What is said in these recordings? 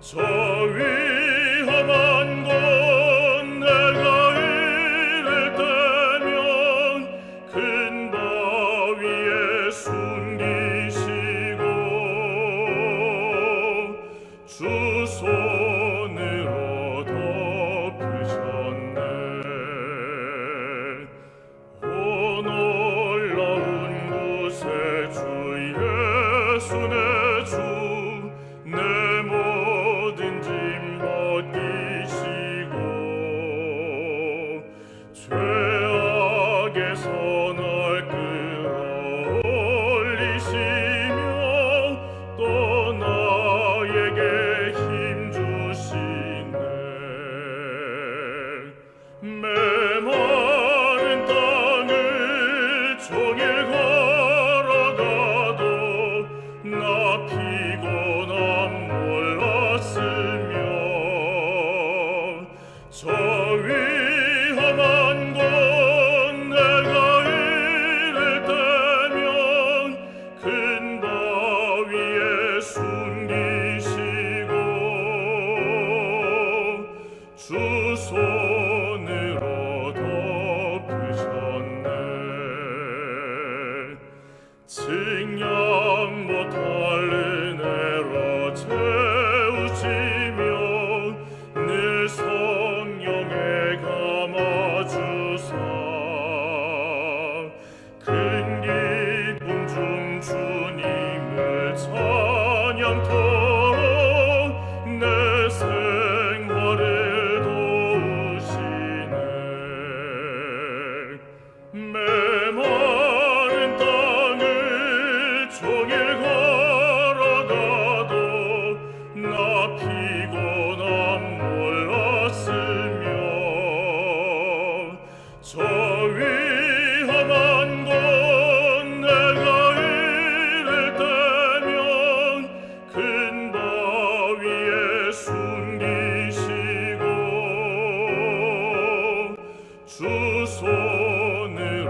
저 위험한 곳 내가 이를 때면 큰 바위에 숨기시고 주 손으로 덮으셨네. 오 놀라운 곳에 주 예수 내 주 내 모든 짐 벗기시고 죄악에서 날 끌어올리시며 또 나에게 힘 주시네. 메마른 땅을 종일 걸어가도 나 피곤함 몰랐으며 저 위험한 곳 내가 이를 때면 큰 바위에 숨기시고 주 손으로 덮으셨네. 증량 못할 은혜로 채우시며 늘 성령에 감아주사 큰 기쁨 중 주님을 찬양토록 내 생활을 도우시네. 메마른 땅을 종일 걸어가도 나 피곤함 몰랐으며 저 위험한 곳 내가 이를 때면 큰 바위에 숨기시고 주 손으로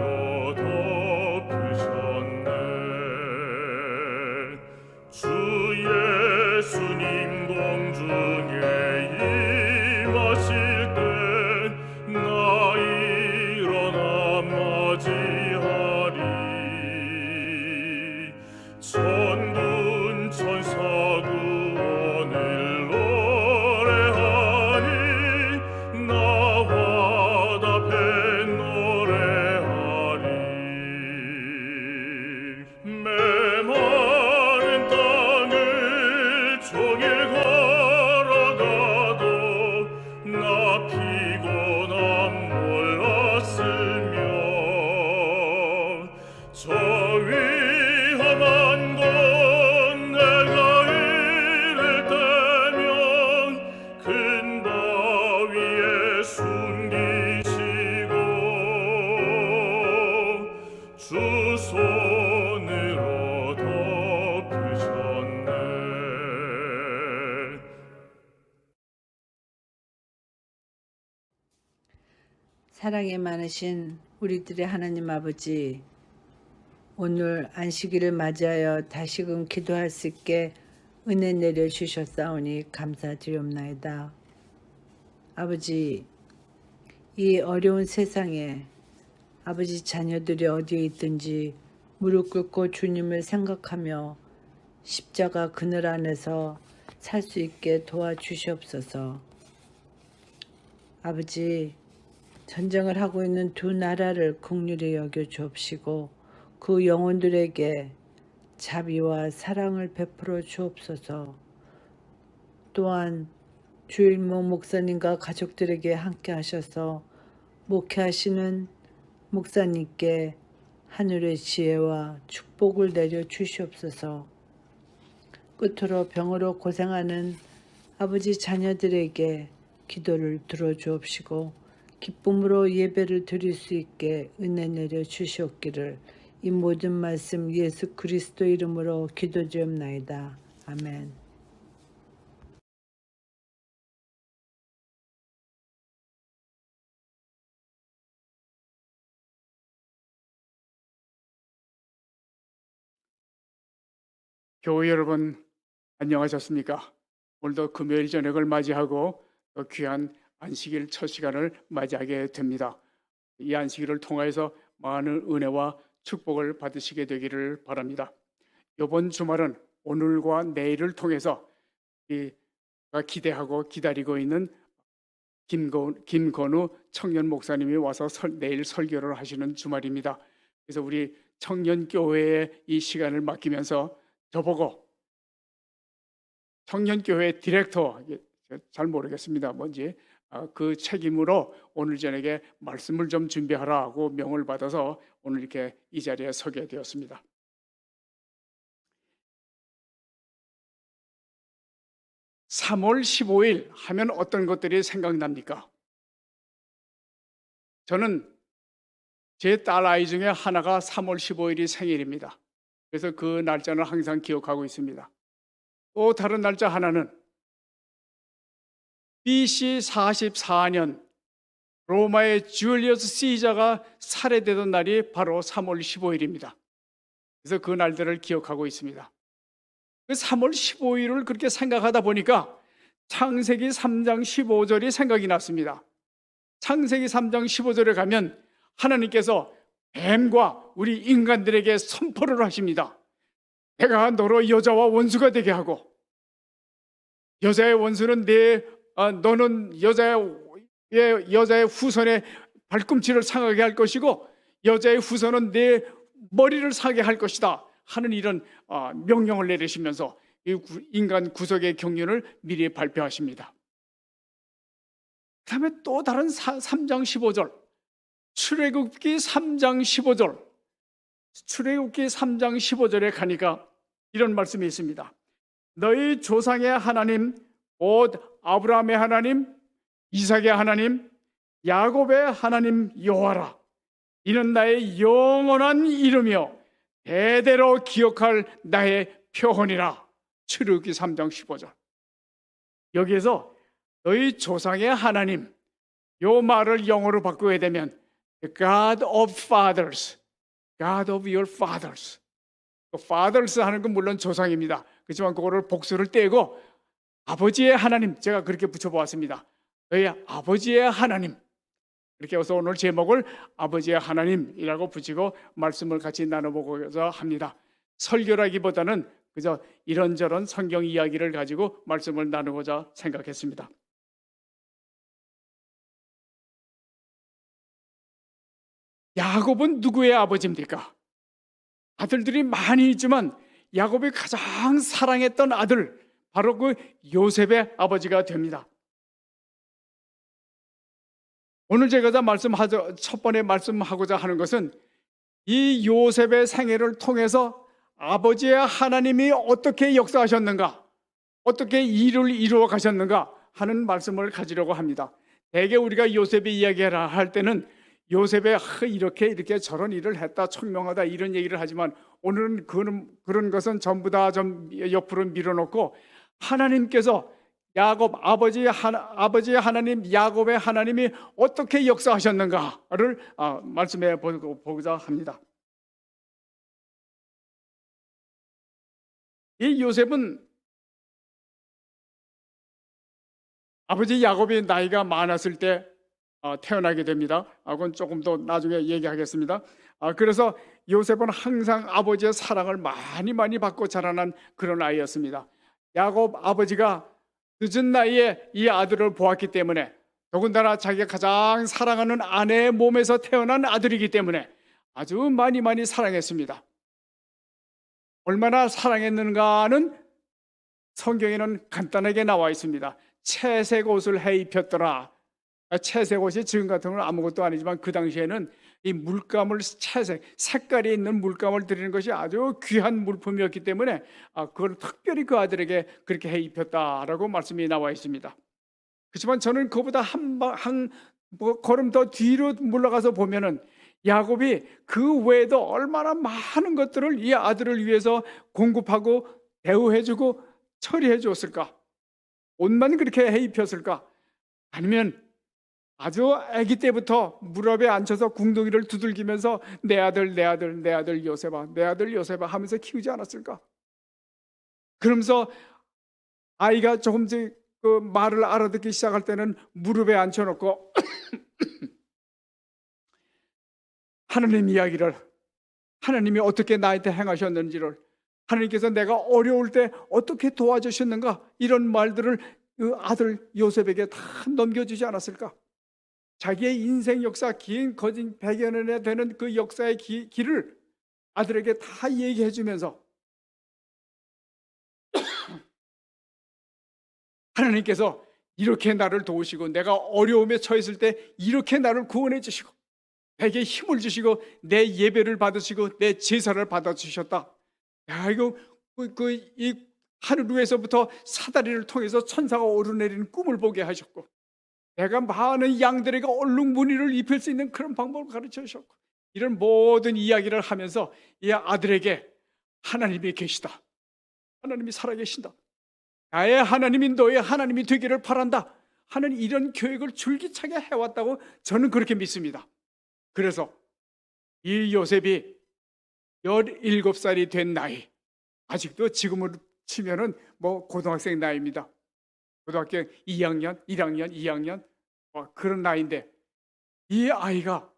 덮으셨네. 주 예수님 공중에 임하실 때 나 일어나 맞이하리. 천군 천사 구원을 노래하리. 나와 답해 노래하리. 메마른 땅을 종일 걸어가도 나 피곤함 몰랐으며 저 위험한 곳 내가 이를 때면 큰 바위에 숨기시고 주 손으로 덮으셨네. 사랑이 많으신 우리들의 하나님 아버지, 오늘 안식일을 맞이하여 다시금 기도할 수 있게 은혜 내려주셨사오니 감사드리옵나이다. 아버지, 이 어려운 세상에 아버지 자녀들이 어디에 있든지 무릎 꿇고 주님을 생각하며 십자가 그늘 안에서 살 수 있게 도와주시옵소서. 아버지, 전쟁을 하고 있는 두 나라를 긍휼히 여겨 주옵시고 그 영혼들에게 자비와 사랑을 베풀어 주옵소서. 또한 주일모 목사님과 가족들에게 함께 하셔서 목회하시는 목사님께 하늘의 지혜와 축복을 내려 주시옵소서. 끝으로 병으로 고생하는 아버지 자녀들에게 기도를 들어주옵시고 기쁨으로 예배를 드릴 수 있게 은혜 내려 주시옵기를 이 모든 말씀 예수 그리스도 이름으로 기도드리옵나이다. 아멘. 교우 여러분, 안녕하셨습니까? 오늘도 금요일 저녁을 맞이하고 또 귀한 안식일 첫 시간을 맞이하게 됩니다. 이 안식일을 통해서 많은 은혜와 축복을 받으시게 되기를 바랍니다. 이번 주말은 오늘과 내일을 통해서 기대하고 기다리고 있는 김건우 청년 목사님이 와서 내일 설교를 하시는 주말입니다. 그래서 우리 청년교회에 이 시간을 맡기면서 저보고 청년교회 디렉터, 잘 모르겠습니다 뭔지, 그 책임으로 오늘 저녁에 말씀을 좀 준비하라고 명을 받아서 오늘 이렇게 이 자리에 서게 되었습니다. (3월 15일) 하면 어떤 것들이 생각납니까? 저는 제 딸 아이 중에 하나가 3월 15일이 생일입니다. 그래서 그 날짜는 항상 기억하고 있습니다. 또 다른 날짜 하나는 BC 44년 로마의 줄리어스 시저가 살해되던 날이 바로 3월 15일입니다. 그래서 그 날들을 기억하고 있습니다. 그 3월 15일을 그렇게 생각하다 보니까 창세기 3장 15절이 생각이 났습니다. 창세기 3장 15절에 가면 하나님께서 뱀과 우리 인간들에게 선포를 하십니다. 내가 너로 여자와 원수가 되게 하고 여자의 원수는 너는 여자의 후손의 발꿈치를 상하게 할 것이고 여자의 후손은 내 머리를 상하게 할 것이다 하는 이런 명령을 내리시면서 인간 구속의 경륜을 미리 발표하십니다. 그 다음에 또 다른 3장 15절, 출애굽기 3장 15절, 출애굽기 3장 15절에 가니까 이런 말씀이 있습니다. 너희 조상의 하나님 곧 아브라함의 하나님, 이삭의 하나님, 야곱의 하나님 여호와라. 이는 나의 영원한 이름이요 대대로 기억할 나의 표혼이라. 출애굽기 3장 15절. 여기에서 너희 조상의 하나님, 요 말을 영어로 바꾸게 되면 God of fathers, God of your fathers. fathers 하는 건 물론 조상입니다. 그렇지만 그거를 복수를 떼고 아버지의 하나님, 제가 그렇게 붙여보았습니다. 너희 아버지의 하나님. 이렇게 해서 오늘 제목을 아버지의 하나님이라고 붙이고 말씀을 같이 나눠보고자 합니다. 설교라기보다는 그저 이런저런 성경 이야기를 가지고 말씀을 나누고자 생각했습니다. 야곱은 누구의 아버지입니까? 아들들이 많이 있지만 야곱이 가장 사랑했던 아들, 바로 그 요셉의 아버지가 됩니다. 오늘 제가 첫 번에 말씀하고자 하는 것은 이 요셉의 생애를 통해서 아버지의 하나님이 어떻게 역사하셨는가, 어떻게 일을 이루어 가셨는가 하는 말씀을 가지려고 합니다. 대개 우리가 요셉의 이야기를 할 때는 요셉의 이렇게 저런 일을 했다, 총명하다 이런 얘기를 하지만 오늘은 그런 것은 전부 다 좀 옆으로 밀어놓고 하나님께서 아버지의 하나님, 야곱의 하나님이 어떻게 역사하셨는가를 말씀해 보고자 합니다. 이 요셉은 아버지 야곱이 나이가 많았을 때 태어나게 됩니다. 그건 조금 더 나중에 얘기하겠습니다. 그래서 요셉은 항상 아버지의 사랑을 많이 받고 자라난 그런 아이였습니다. 야곱 아버지가 늦은 나이에 이 아들을 보았기 때문에, 더군다나 자기가 가장 사랑하는 아내의 몸에서 태어난 아들이기 때문에 아주 많이 사랑했습니다. 얼마나 사랑했는가는 성경에는 간단하게 나와 있습니다. 채색 옷을 해 입혔더라. 채색 옷이 지금 같은 건 아무것도 아니지만 그 당시에는 이 물감을 색깔이 있는 물감을 드리는 것이 아주 귀한 물품이었기 때문에 그걸 특별히 그 아들에게 그렇게 해 입혔다라고 말씀이 나와 있습니다. 그렇지만 저는 그보다 한 걸음 더 뒤로 물러가서 보면은 야곱이 그 외에도 얼마나 많은 것들을 이 아들을 위해서 공급하고 대우해주고 처리해 줬을까? 옷만 그렇게 해 입혔을까? 아니면 아주 아기 때부터 무릎에 앉혀서 궁둥이를 두들기면서 내 아들 요셉아, 내 아들 요셉아 하면서 키우지 않았을까? 그러면서 아이가 조금씩 그 말을 알아듣기 시작할 때는 무릎에 앉혀놓고 하나님 이야기를, 하나님이 어떻게 나한테 행하셨는지를, 하나님께서 내가 어려울 때 어떻게 도와주셨는가, 이런 말들을 그 아들 요셉에게 다 넘겨주지 않았을까? 자기의 인생 역사, 긴 거진 100여 년에 되는 그 역사의 길을 아들에게 다 얘기해 주면서 하나님께서 이렇게 나를 도우시고, 내가 어려움에 처했을 때 이렇게 나를 구원해 주시고, 내게 힘을 주시고, 내 예배를 받으시고, 내 제사를 받아주셨다. 야, 이거 이 하늘 위에서부터 사다리를 통해서 천사가 오르내리는 꿈을 보게 하셨고, 내가 많은 양들에게 얼룩무늬를 입힐 수 있는 그런 방법을 가르쳐 주셨고, 이런 모든 이야기를 하면서 이 아들에게 하나님이 계시다, 하나님이 살아계신다, 나의 하나님이 너의 하나님이 되기를 바란다 하는 이런 교육을 줄기차게 해왔다고 저는 그렇게 믿습니다. 그래서 이 요셉이 17살이 된 나이, 아직도 지금으로 치면은 뭐 고등학생 나이입니다. 고등학교 2학년, 1학년, 2학년 그런 나이인데, 이 아이가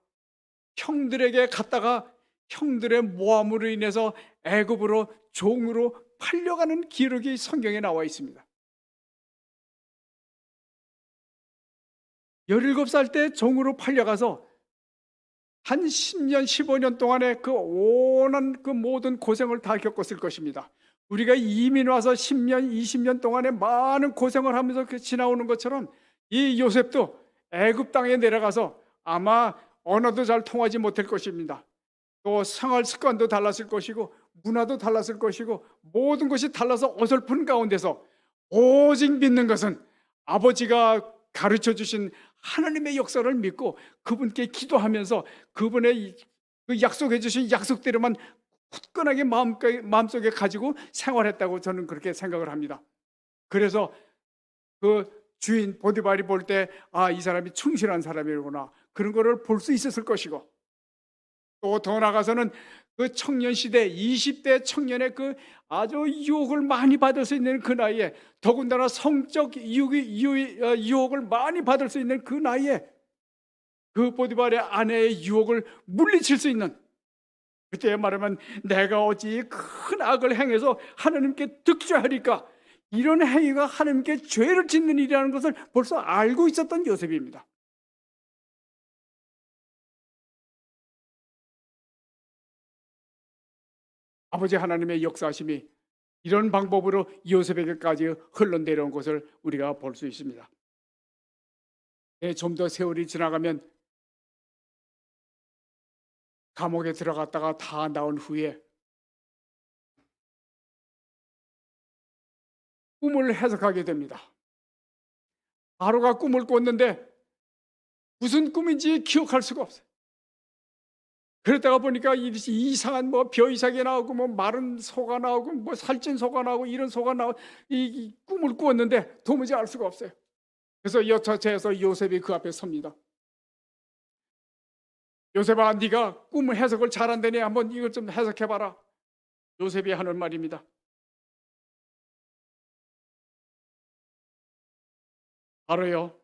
형들에게 갔다가 형들의 모함으로 인해서 애굽으로 종으로 팔려가는 기록이 성경에 나와 있습니다. 17살 때 종으로 팔려가서 한 10년, 15년 동안의 그 온한 그 모든 고생을 다 겪었을 것입니다. 우리가 이민 와서 10년, 20년 동안에 많은 고생을 하면서 지나오는 것처럼 이 요셉도 애굽 땅에 내려가서 아마 언어도 잘 통하지 못할 것입니다. 또 생활 습관도 달랐을 것이고, 문화도 달랐을 것이고, 모든 것이 달라서 어설픈 가운데서 오직 믿는 것은 아버지가 가르쳐 주신 하나님의 역사를 믿고 그분께 기도하면서 그분의 그 약속해 주신 약속대로만 굳건하게 마음속에 가지고 생활했다고 저는 그렇게 생각을 합니다. 그래서 그 주인 보디발이 볼 때 이 사람이 충실한 사람이구나, 그런 거를 볼 수 있었을 것이고, 또 더 나아가서는 그 청년 시대 20대 청년의 그 아주 유혹을 많이 받을 수 있는 그 나이에, 더군다나 성적 유혹을 많이 받을 수 있는 그 나이에 그 보디발의 아내의 유혹을 물리칠 수 있는, 그때 말하면 내가 어찌 큰 악을 행해서 하나님께 득죄하리까, 이런 행위가 하나님께 죄를 짓는 일이라는 것을 벌써 알고 있었던 요셉입니다. 아버지 하나님의 역사하심이 이런 방법으로 요셉에게까지 흘러내려온 것을 우리가 볼 수 있습니다. 좀 더 세월이 지나가면 감옥에 들어갔다가 다 나온 후에 꿈을 해석하게 됩니다. 바로가 꿈을 꿨는데 무슨 꿈인지 기억할 수가 없어요. 그러다가 보니까 이상한 뭐 벼이삭이 나오고 뭐 마른 소가 나오고 뭐 살찐 소가 나오고 이런 소가 나오고 이 꿈을 꾸었는데 도무지 알 수가 없어요. 그래서 여차저차해서 요셉이 그 앞에 섭니다. 요셉아, 네가 꿈 해석을 잘한다니 한번 이것 좀 해석해봐라. 요셉이 하는 말입니다. 바로요,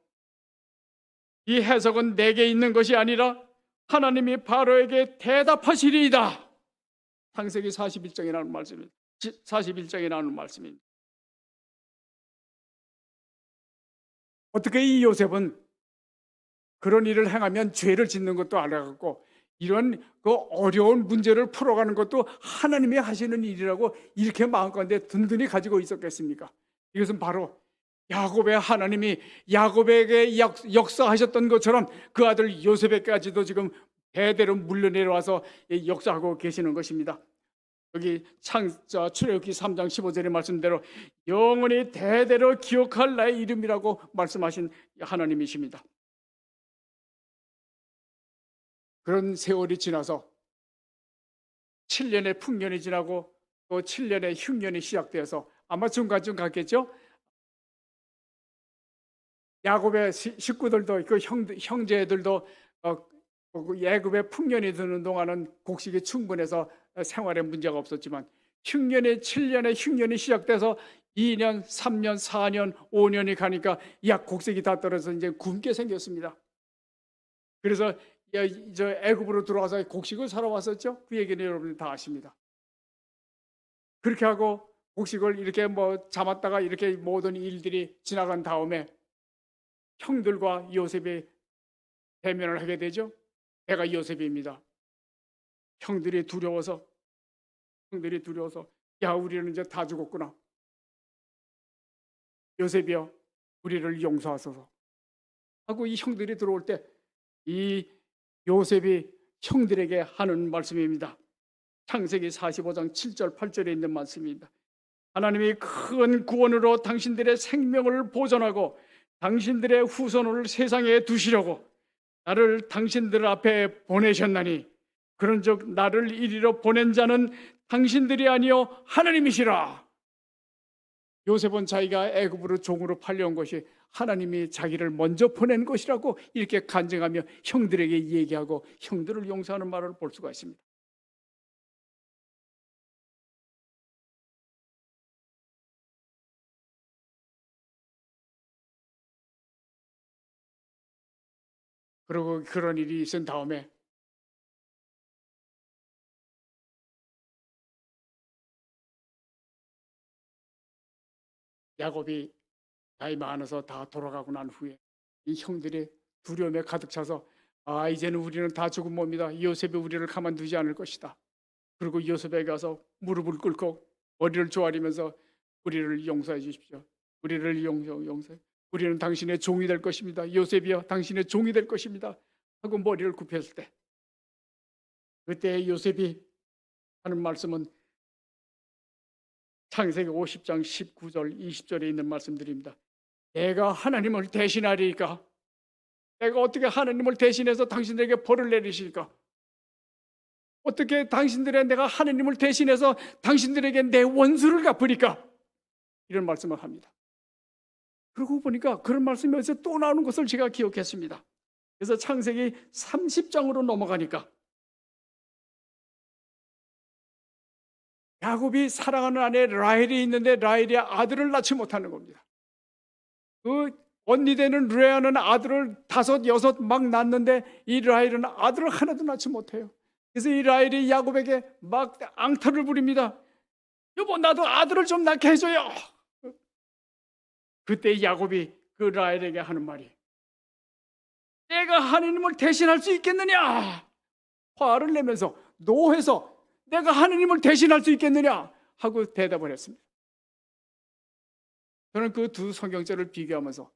이 해석은 내게 있는 것이 아니라 하나님이 바로에게 대답하시리이다. 창세기 41장에 나오는 말씀입니다. 41장에 나오는 말씀입니다. 어떻게 이 요셉은 그런 일을 행하면 죄를 짓는 것도 알아갖고 이런 그 어려운 문제를 풀어가는 것도 하나님이 하시는 일이라고 이렇게 마음가운데 든든히 가지고 있었겠습니까? 이것은 바로 야곱의 하나님이 야곱에게 역사하셨던 것처럼 그 아들 요셉에게까지도 지금 대대로 물려내려와서 역사하고 계시는 것입니다. 여기 출애굽기 3장 15절의 말씀대로 영원히 대대로 기억할 나의 이름이라고 말씀하신 하나님이십니다. 그런 세월이 지나서 7년의 풍년이 지나고 또 7년의 흉년이 시작되어서 아마 중간쯤 갔겠죠. 야곱의 식구들도 그 형제들도 애굽의 풍년이 드는 동안은 곡식이 충분해서 생활에 문제가 없었지만 흉년의 7년의 흉년이 시작돼서 2년, 3년, 4년, 5년이 가니까 곡색이 다 떨어져서 이제 굶게 생겼습니다. 그래서 저 애굽으로 들어와서 곡식을 사러 왔었죠. 그 얘기는 여러분들 다 아십니다. 그렇게 하고 곡식을 이렇게 잡았다가 이렇게 모든 일들이 지나간 다음에 형들과 요셉이 대면을 하게 되죠. 내가 요셉입니다. 형들이 두려워서 야, 우리는 이제 다 죽었구나. 요셉이여, 우리를 용서하소서 하고 이 형들이 들어올 때 이 요셉이 형들에게 하는 말씀입니다. 창세기 45장 7절 8절에 있는 말씀입니다. 하나님이 큰 구원으로 당신들의 생명을 보존하고 당신들의 후손을 세상에 두시려고 나를 당신들 앞에 보내셨나니 그런즉 나를 이리로 보낸 자는 당신들이 아니요 하나님이시라. 요셉은 자기가 애굽으로 종으로 팔려온 것이 하나님이 자기를 먼저 보낸 것이라고 이렇게 간증하며 형들에게 얘기하고 형들을 용서하는 말을 볼 수가 있습니다. 그리고 그런 일이 있은 다음에 야곱이 나이 많아서 다 돌아가고 난 후에 이 형들이 두려움에 가득 차서 이제는 우리는 다 죽은 몸이다. 요셉이 우리를 가만두지 않을 것이다. 그리고 요셉에게 가서 무릎을 꿇고 머리를 조아리면서 우리를 용서해 주십시오. 우리를 용서해. 우리는 당신의 종이 될 것입니다. 요셉이여, 당신의 종이 될 것입니다. 하고 머리를 굽혔을 때 그때 요셉이 하는 말씀은 창세기 50장 19절 20절에 있는 말씀들입니다. 내가 하나님을 대신하리까? 내가 어떻게 하나님을 대신해서 당신들에게 벌을 내리실까? 어떻게 내가 하나님을 대신해서 당신들에게 내 원수를 갚으리까? 이런 말씀을 합니다. 그러고 보니까 그런 말씀이 어디서 또 나오는 것을 제가 기억했습니다. 그래서 창세기 30장으로 넘어가니까 야곱이 사랑하는 아내 라헬이 있는데 라헬이 아들을 낳지 못하는 겁니다. 그 언니 되는 르야는 아들을 5, 6 막 낳는데 이 라헬은 아들을 하나도 낳지 못해요. 그래서 이 라헬이 야곱에게 막 앙탈을 부립니다. 여보, 나도 아들을 좀 낳게 해줘요. 그때 야곱이 그 라헬에게 하는 말이 내가 하나님을 대신할 수 있겠느냐? 화를 내면서 노해서 내가 하나님을 대신할 수 있겠느냐? 하고 대답을 했습니다. 저는 그 두 성경절을 비교하면서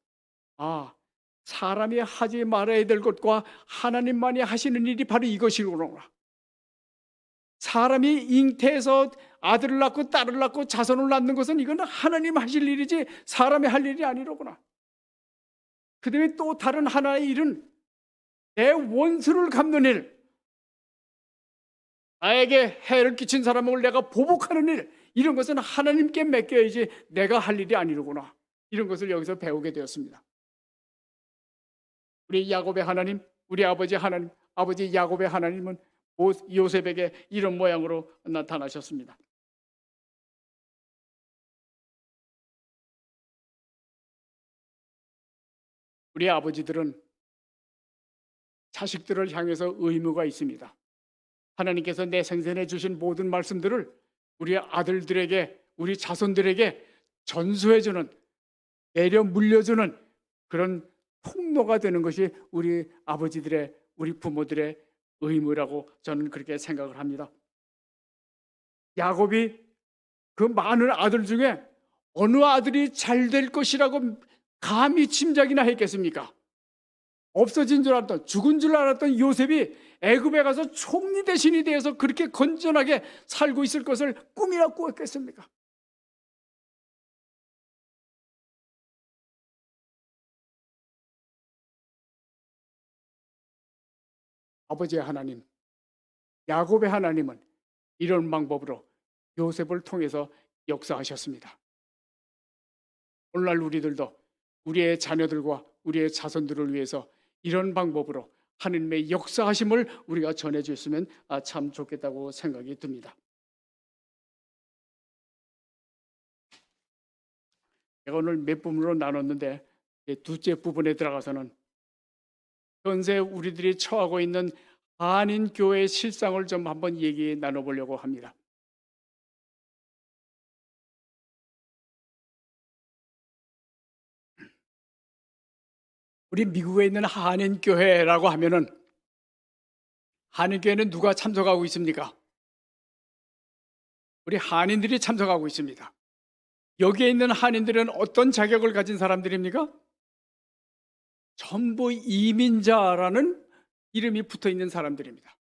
사람이 하지 말아야 될 것과 하나님만이 하시는 일이 바로 이것이구나. 사람이 잉태해서 아들을 낳고 딸을 낳고 자손을 낳는 것은 이건 하나님 하실 일이지 사람이 할 일이 아니로구나. 그 다음에 또 다른 하나의 일은 내 원수를 갚는 일, 나에게 해를 끼친 사람을 내가 보복하는 일, 이런 것은 하나님께 맡겨야지 내가 할 일이 아니로구나. 이런 것을 여기서 배우게 되었습니다. 우리 야곱의 하나님, 우리 아버지 하나님, 아버지 야곱의 하나님은 요셉에게 이런 모양으로 나타나셨습니다. 우리 아버지들은 자식들을 향해서 의무가 있습니다. 하나님께서 내 생전에 주신 모든 말씀들을 우리 아들들에게, 우리 자손들에게 전수해주는, 내려 물려주는 그런 통로가 되는 것이 우리 아버지들의, 우리 부모들의 의무라고 저는 그렇게 생각을 합니다. 야곱이 그 많은 아들 중에 어느 아들이 잘 될 것이라고 감히 짐작이나 했겠습니까? 없어진 줄 알았던, 죽은 줄 알았던 요셉이 애굽에 가서 총리 대신이 되어서 그렇게 건전하게 살고 있을 것을 꿈이나 꾸었겠습니까? 아버지의 하나님, 야곱의 하나님은 이런 방법으로 요셉을 통해서 역사하셨습니다. 오늘날 우리들도 우리의 자녀들과 우리의 자손들을 위해서 이런 방법으로 하나님의 역사하심을 우리가 전해줬으면 참 좋겠다고 생각이 듭니다. 제가 오늘 몇 부분으로 나눴는데 둘째 부분에 들어가서는 현재 우리들이 처하고 있는 한인 교회의 실상을 좀 한번 얘기 나눠보려고 합니다. 우리 미국에 있는 한인 교회라고 하면은 한인 교회는 누가 참석하고 있습니까? 우리 한인들이 참석하고 있습니다. 여기에 있는 한인들은 어떤 자격을 가진 사람들입니까? 전부 이민자라는 이름이 붙어 있는 사람들입니다.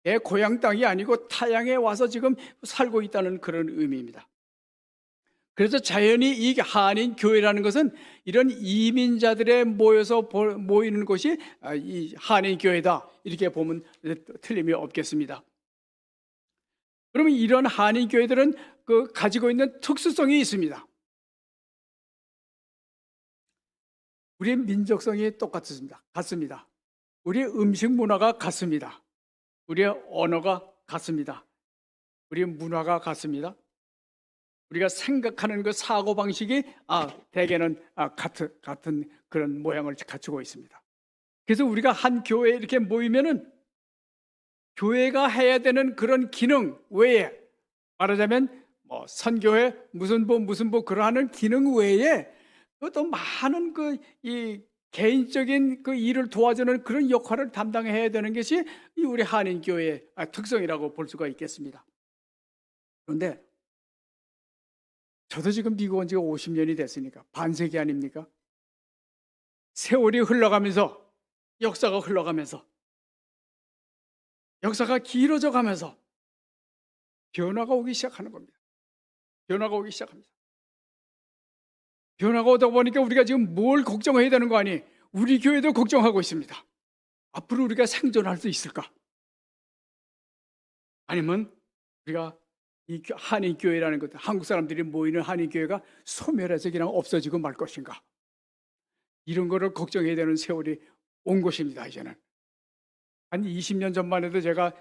내 고향 땅이 아니고 타향에 와서 지금 살고 있다는 그런 의미입니다. 그래서 자연히 이 한인 교회라는 것은 이런 이민자들의 모이는 곳이 이 한인 교회다, 이렇게 보면 틀림이 없겠습니다. 그러면 이런 한인 교회들은 가지고 있는 특수성이 있습니다. 우리의 민족성이 같습니다. 우리의 음식 문화가 같습니다. 우리의 언어가 같습니다. 우리의 문화가 같습니다. 우리가 생각하는 그 사고 방식이 대개는 같은 그런 모양을 갖추고 있습니다. 그래서 우리가 한 교회에 이렇게 모이면은 교회가 해야 되는 그런 기능 외에, 말하자면 선교회 무슨 부 그러한 기능 외에 또 많은 이 개인적인 일을 도와주는 그런 역할을 담당해야 되는 것이 우리 한인 교회의 특성이라고 볼 수가 있겠습니다. 그런데 저도 지금 미국 온 지가 50년이 됐으니까 반세기 아닙니까? 세월이 흘러가면서 역사가 흘러가면서 역사가 길어져 가면서 변화가 오기 시작하는 겁니다. 변화가 오기 시작합니다. 변화가 오다 보니까 우리가 지금 뭘 걱정해야 되는 거 아니? 우리 교회도 걱정하고 있습니다. 앞으로 우리가 생존할 수 있을까? 아니면 우리가 이 한인 교회라는 것, 한국 사람들이 모이는 한인 교회가 소멸해서 그냥 없어지고 말 것인가? 이런 거를 걱정해야 되는 세월이 온 것입니다. 이제는 한 20년 전만 해도 제가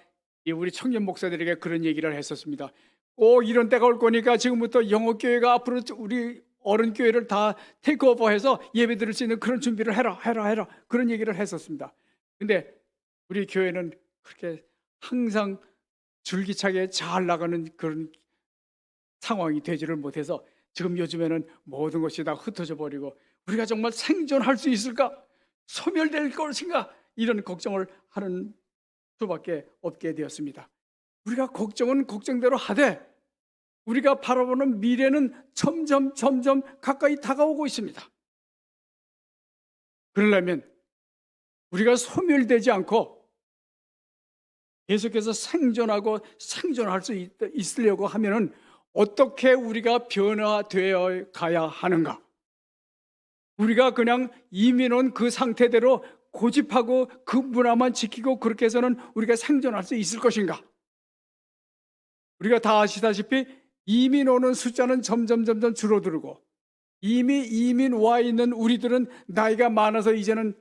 우리 청년 목사들에게 그런 얘기를 했었습니다. 이런 때가 올 거니까 지금부터 영어 교회가 앞으로 우리 어른 교회를 다 테이크오버해서 예배 드릴 수 있는 그런 준비를 해라 그런 얘기를 했었습니다. 근데 우리 교회는 그렇게 항상 줄기차게 잘 나가는 그런 상황이 되지를 못해서 지금 요즘에는 모든 것이 다 흩어져 버리고 우리가 정말 생존할 수 있을까? 소멸될 것인가? 이런 걱정을 하는 수밖에 없게 되었습니다. 우리가 걱정은 걱정대로 하되 우리가 바라보는 미래는 점점 가까이 다가오고 있습니다. 그러려면 우리가 소멸되지 않고 계속해서 생존할 수 있으려고 하면은 어떻게 우리가 변화되어 가야 하는가? 우리가 그냥 이민 온 그 상태대로 고집하고 그 문화만 지키고 그렇게 해서는 우리가 생존할 수 있을 것인가? 우리가 다 아시다시피 이민 오는 숫자는 점점 줄어들고 이미 이민 와 있는 우리들은 나이가 많아서 이제는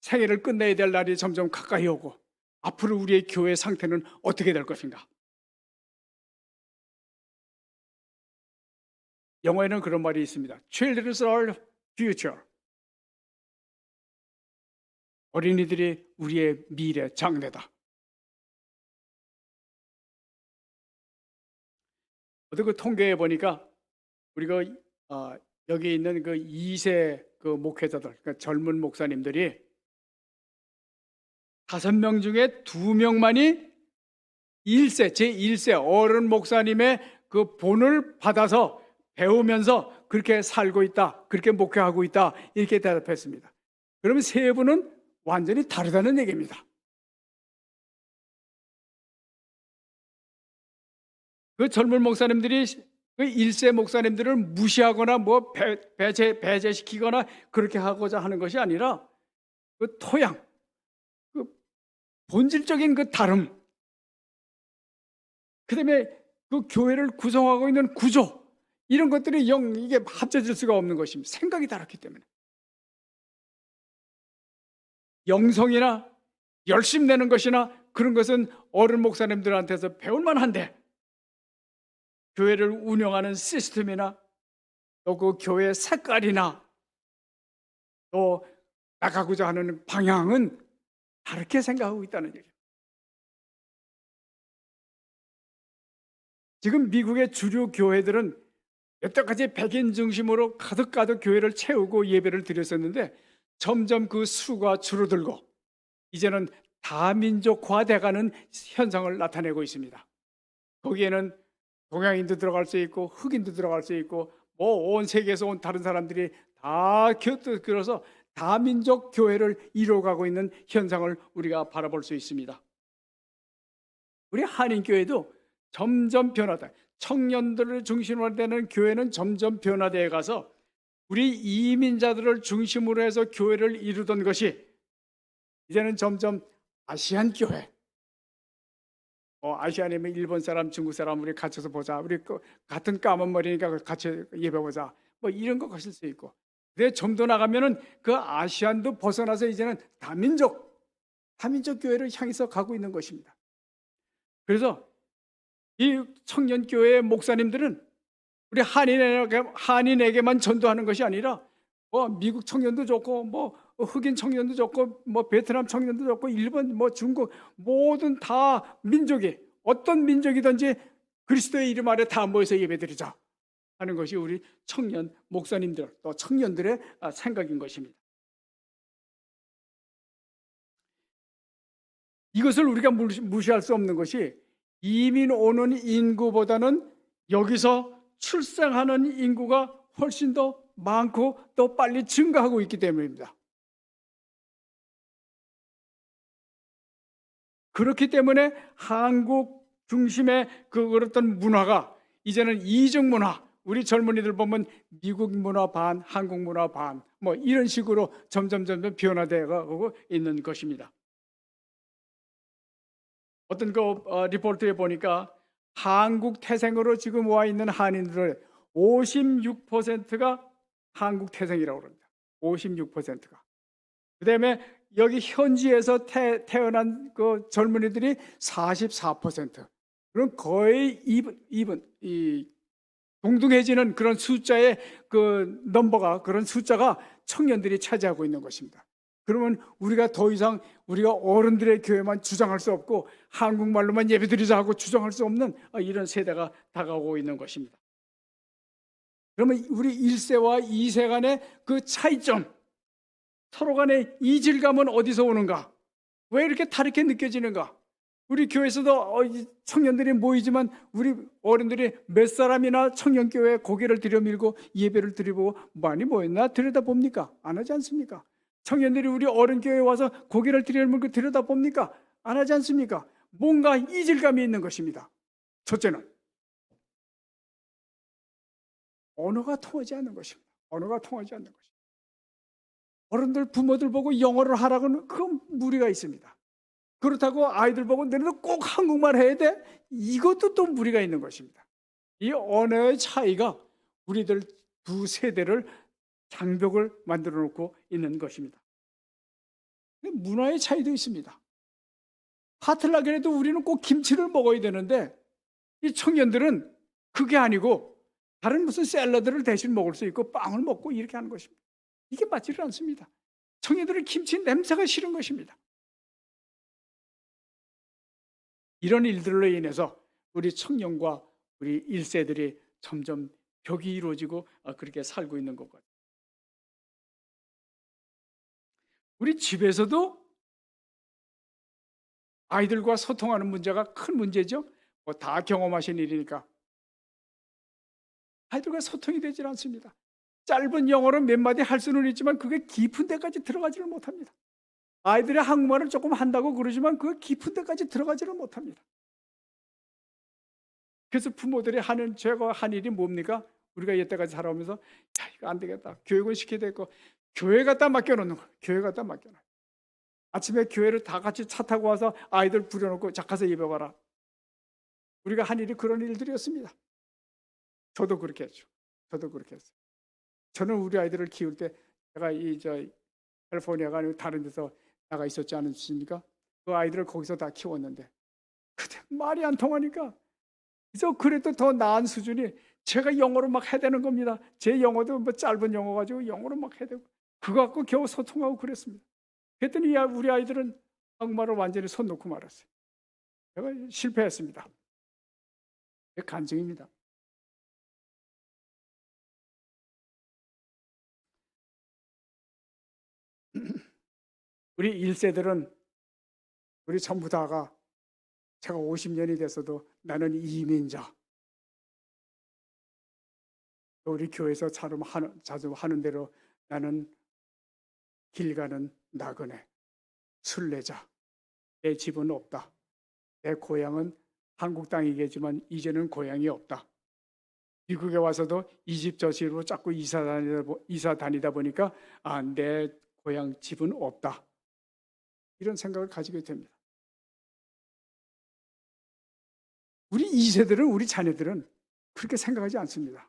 생애를 끝내야 될 날이 점점 가까이 오고 앞으로 우리의 교회 상태는 어떻게 될 것인가? 영어에는 그런 말이 있습니다. Children are future. 어린이들이 우리의 미래 장래다. 어떻게 통계해 보니까 우리가 여기 있는 그 2세 그 목회자들, 그러니까 젊은 목사님들이 5명 중에 2명만이 1세, 제1세 어른 목사님의 그 본을 받아서 배우면서 그렇게 살고 있다, 그렇게 목회하고 있다, 이렇게 대답했습니다. 그러면 3분은 완전히 다르다는 얘기입니다. 그 젊은 목사님들이 그 1세 목사님들을 무시하거나 배제시키거나 그렇게 하고자 하는 것이 아니라 그 토양, 그 본질적인 그 다름, 그 다음에 그 교회를 구성하고 있는 구조, 이런 것들이 이게 합쳐질 수가 없는 것입니다. 생각이 다르기 때문에. 영성이나 열심 내는 것이나 그런 것은 어른 목사님들한테서 배울 만한데 교회를 운영하는 시스템이나 또 그 교회 색깔이나 또 나가고자 하는 방향은 다르게 생각하고 있다는 얘기예요. 지금 미국의 주류 교회들은 여태까지 백인 중심으로 가득 교회를 채우고 예배를 드렸었는데 점점 그 수가 줄어들고 이제는 다민족화돼가는 현상을 나타내고 있습니다. 거기에는 동양인도 들어갈 수 있고 흑인도 들어갈 수 있고 뭐 온 세계에서 온 다른 사람들이 다 곁들여서 다민족 교회를 이루어가고 있는 현상을 우리가 바라볼 수 있습니다. 우리 한인교회도 점점 변화돼, 청년들을 중심으로 되는 교회는 점점 변화되어 가서 우리 이민자들을 중심으로 해서 교회를 이루던 것이 이제는 점점 아시안 교회, 아시안이면 일본 사람, 중국 사람 우리 같이서 보자, 우리 같은 까만 머리니까 같이 예배 보자, 뭐 이런 거 가실 수 있고, 근데 좀 더 나가면은 그 아시안도 벗어나서 이제는 다민족 교회를 향해서 가고 있는 것입니다. 그래서 이 청년교회 목사님들은 우리 한인에게만 전도하는 것이 아니라 미국 청년도 좋고 흑인 청년도 좋고 베트남 청년도 좋고 일본 중국 모든 다 민족이 어떤 민족이든지 그리스도의 이름 아래 다 모여서 예배드리자 하는 것이 우리 청년 목사님들 또 청년들의 생각인 것입니다. 이것을 우리가 무시할 수 없는 것이 이민 오는 인구보다는 여기서 출생하는 인구가 훨씬 더 많고 또 빨리 증가하고 있기 때문입니다. 그렇기 때문에 한국 중심의 그 어떤 문화가 이제는 이중 문화, 우리 젊은이들 보면 미국 문화 반, 한국 문화 반, 이런 식으로 점점 변화되어 있는 것입니다. 어떤 리포트에 보니까 한국 태생으로 지금 와 있는 한인들의 56%가 한국 태생이라고 합니다. 56%가. 그다음에 여기 현지에서 태어난 그 젊은이들이 44%. 그럼 거의 동등해지는 그런 숫자의 그 넘버가, 그런 숫자가 청년들이 차지하고 있는 것입니다. 그러면 우리가 더 이상 우리가 어른들의 교회만 주장할 수 없고 한국말로만 예배드리자 하고 주장할 수 없는 이런 세대가 다가오고 있는 것입니다. 그러면 우리 1세와 2세 간의 그 차이점, 서로 간의 이질감은 어디서 오는가? 왜 이렇게 다르게 느껴지는가? 우리 교회에서도 청년들이 모이지만 우리 어른들이 몇 사람이나 청년교회에 고개를 들여밀고 예배를 드리고 많이 모였나 들여다봅니까? 안 하지 않습니까? 청년들이 우리 어른교회에 와서 고개를 들여밀고 들여다봅니까? 안 하지 않습니까? 뭔가 이질감이 있는 것입니다. 첫째는 언어가 통하지 않는 것입니다. 언어가 통하지 않는 것입니다. 어른들, 부모들 보고 영어를 하라고는 그건 무리가 있습니다. 그렇다고 아이들 보고 너네도 꼭 한국말 해야 돼? 이것도 또 무리가 있는 것입니다. 이 언어의 차이가 우리들 두 세대를 장벽을 만들어 놓고 있는 것입니다. 문화의 차이도 있습니다. 파틀락이라도 우리는 꼭 김치를 먹어야 되는데 이 청년들은 그게 아니고 다른 무슨 샐러드를 대신 먹을 수 있고 빵을 먹고 이렇게 하는 것입니다. 이게 맞지를 않습니다. 청년들은 김치 냄새가 싫은 것입니다. 이런 일들로 인해서 우리 청년과 우리 1세들이 점점 벽이 이루어지고 그렇게 살고 있는 것 같아요. 우리 집에서도 아이들과 소통하는 문제가 큰 문제죠. 다 경험하신 일이니까. 아이들과 소통이 되질 않습니다. 짧은 영어로 몇 마디 할 수는 있지만 그게 깊은 데까지 들어가지를 못합니다. 아이들이 한국말을 조금 한다고 그러지만 그 깊은 데까지 들어가지를 못합니다. 그래서 부모들이 하는 죄가 한 일이 뭡니까? 우리가 여태까지 살아오면서 야, 이거 안 되겠다. 교육은 시켜야 되고 교회 갖다 맡겨놓는 거예요. 교회 갖다 맡겨놔요. 아침에 교회를 다 같이 차 타고 와서 아이들 부려놓고 자 가서 예배 봐라. 우리가 한 일이 그런 일들이었습니다. 저도 그렇게 했죠. 저도 그렇게 했어요. 저는 우리 아이들을 키울 때 제가 캘리포니아가 아니고 다른 데서 나가 있었지 않습니까? 그 아이들을 거기서 다 키웠는데 그때 말이 안 통하니까 그래서 그래도 더 나은 수준이 제가 영어로 막 해대는 겁니다. 제 영어도 뭐 짧은 영어 가지고 영어로 막 해대고 그거 갖고 겨우 소통하고 그랬습니다. 그랬더니 우리 아이들은 한국말을 완전히 손 놓고 말았어요. 제가 실패했습니다. 그게 간증입니다. 우리 1세들은 우리 전부 다가 제가 50년이 됐어도 나는 이민자. 우리 교회에서 자주 하는 대로 나는 길 가는 나그네, 순례자. 내 집은 없다. 내 고향은 한국 땅이겠지만 이제는 고향이 없다. 미국에 와서도 이 집 저 집으로 자꾸 이사 다니다 보니까 내 고향 집은 없다. 이런 생각을 가지게 됩니다. 우리 2세들은 우리 자녀들은 그렇게 생각하지 않습니다.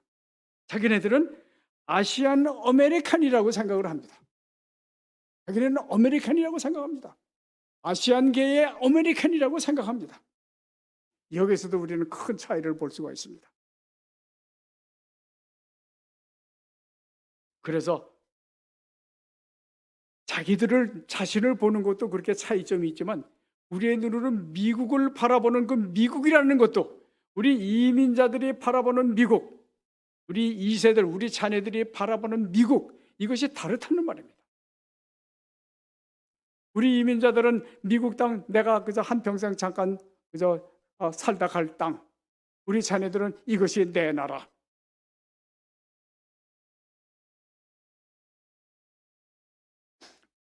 자기네들은 아시안 아메리칸이라고 생각을 합니다. 자기네는 아메리칸이라고 생각합니다. 아시안계의 아메리칸이라고 생각합니다. 여기서도 우리는 큰 차이를 볼 수가 있습니다. 그래서 자신을 보는 것도 그렇게 차이점이 있지만 우리의 눈으로는 미국을 바라보는 그 미국이라는 것도 우리 이민자들이 바라보는 미국, 우리 2세들, 우리 자녀들이 바라보는 미국, 이것이 다르다는 말입니다. 우리 이민자들은 미국 땅, 내가 그저 한평생 잠깐 그저 살다 갈 땅, 우리 자녀들은 이것이 내 나라.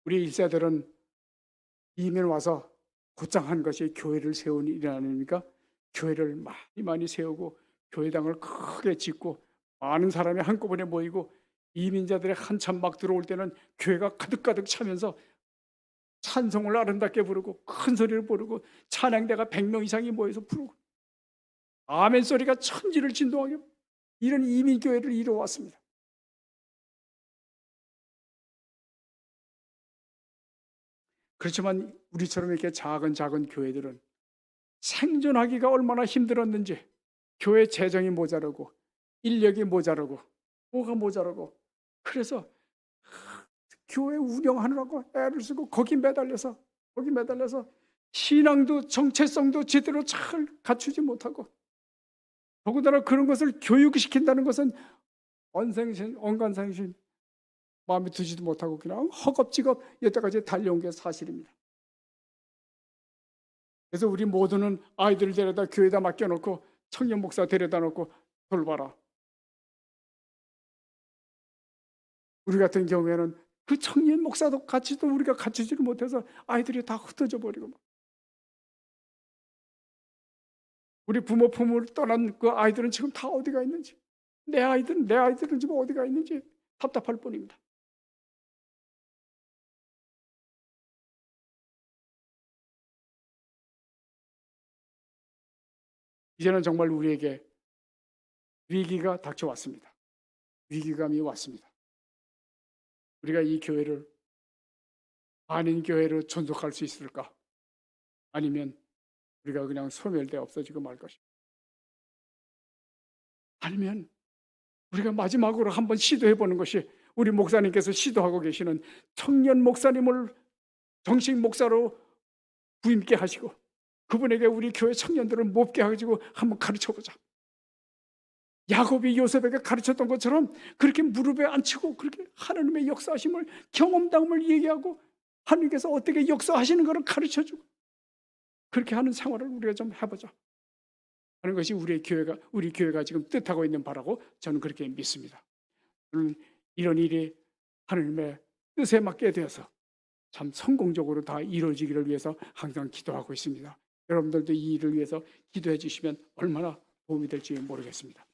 우리 1세들은 이민 와서 곧장 한 것이 교회를 세운 일 아닙니까? 교회를 많이 세우고 교회당을 크게 짓고 많은 사람이 한꺼번에 모이고 이민자들이 한참 막 들어올 때는 교회가 가득가득 차면서 찬송을 아름답게 부르고 큰 소리를 부르고 찬양대가 100명 이상이 모여서 부르고 아멘 소리가 천지를 진동하게 이런 이민교회를 이루어왔습니다. 그렇지만 우리처럼 이렇게 작은 교회들은 생존하기가 얼마나 힘들었는지 교회 재정이 모자라고 인력이 모자라고 뭐가 모자라고 그래서 교회 운영하느라고 애를 쓰고 거기 매달려서 신앙도 정체성도 제대로 잘 갖추지 못하고 더군다나 그런 것을 교육시킨다는 것은 언간생신 마음에 두지도 못하고 그냥 허겁지겁 여태까지 달려온 게 사실입니다. 그래서 우리 모두는 아이들을 데려다 교회에다 맡겨놓고 청년 목사 데려다 놓고 돌봐라. 우리 같은 경우에는 그 청년 목사도 같이도 우리가 갖추지를 못해서 아이들이 다 흩어져 버리고 우리 부모 품을 떠난 그 아이들은 지금 다 어디가 있는지 내 아이들은 지금 어디가 있는지 답답할 뿐입니다. 이제는 정말 우리에게 위기가 닥쳐왔습니다. 위기감이 왔습니다. 우리가 이 교회를 아닌 교회로 존속할 수 있을까? 아니면 우리가 그냥 소멸돼 없어지고 말 것인가? 아니면 우리가 마지막으로 한번 시도해보는 것이 우리 목사님께서 시도하고 계시는 청년 목사님을 정식 목사로 부임케 하시고 그분에게 우리 교회 청년들을 몹게 해가지고 한번 가르쳐보자. 야곱이 요셉에게 가르쳤던 것처럼 그렇게 무릎에 앉히고 그렇게 하나님의 역사하심을 경험담을 얘기하고 하나님께서 어떻게 역사하시는 것을 가르쳐주고 그렇게 하는 생활을 우리가 좀 해보자 하는 것이 우리 교회가 지금 뜻하고 있는 바라고 저는 그렇게 믿습니다. 저는 이런 일이 하나님의 뜻에 맞게 되어서 참 성공적으로 다 이루어지기를 위해서 항상 기도하고 있습니다. 여러분들도 이 일을 위해서 기도해 주시면 얼마나 도움이 될지 모르겠습니다.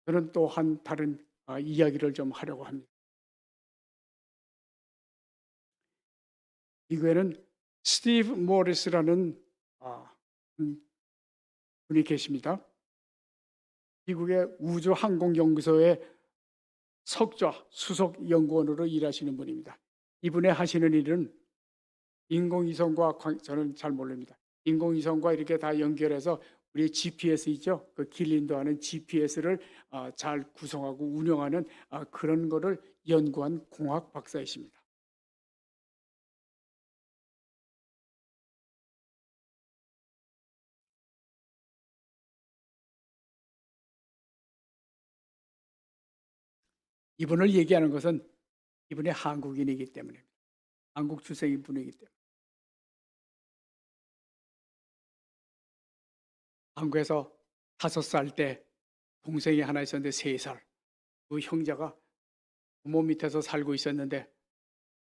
저는 또 한 다른 이야기를 좀 하려고 합니다. 미국에는 스티브 모리스라는 분이 계십니다. 미국의 우주항공연구소의 석좌 수석 연구원으로 일하시는 분입니다. 이분의 하시는 일은 인공위성과 저는 잘 모릅니다. 인공위성과 이렇게 다 연결해서 우리 GPS 있죠? 그 길 인도하는 GPS를 잘 구성하고 운영하는 그런 거를 연구한 공학 박사이십니다. 이분을 얘기하는 것은 이분이 한국인이기 때문에, 한국 출생인 분이기 때문에. 한국에서 5살 때 동생이 하나 있었는데 3살. 그 형제가 부모 밑에서 살고 있었는데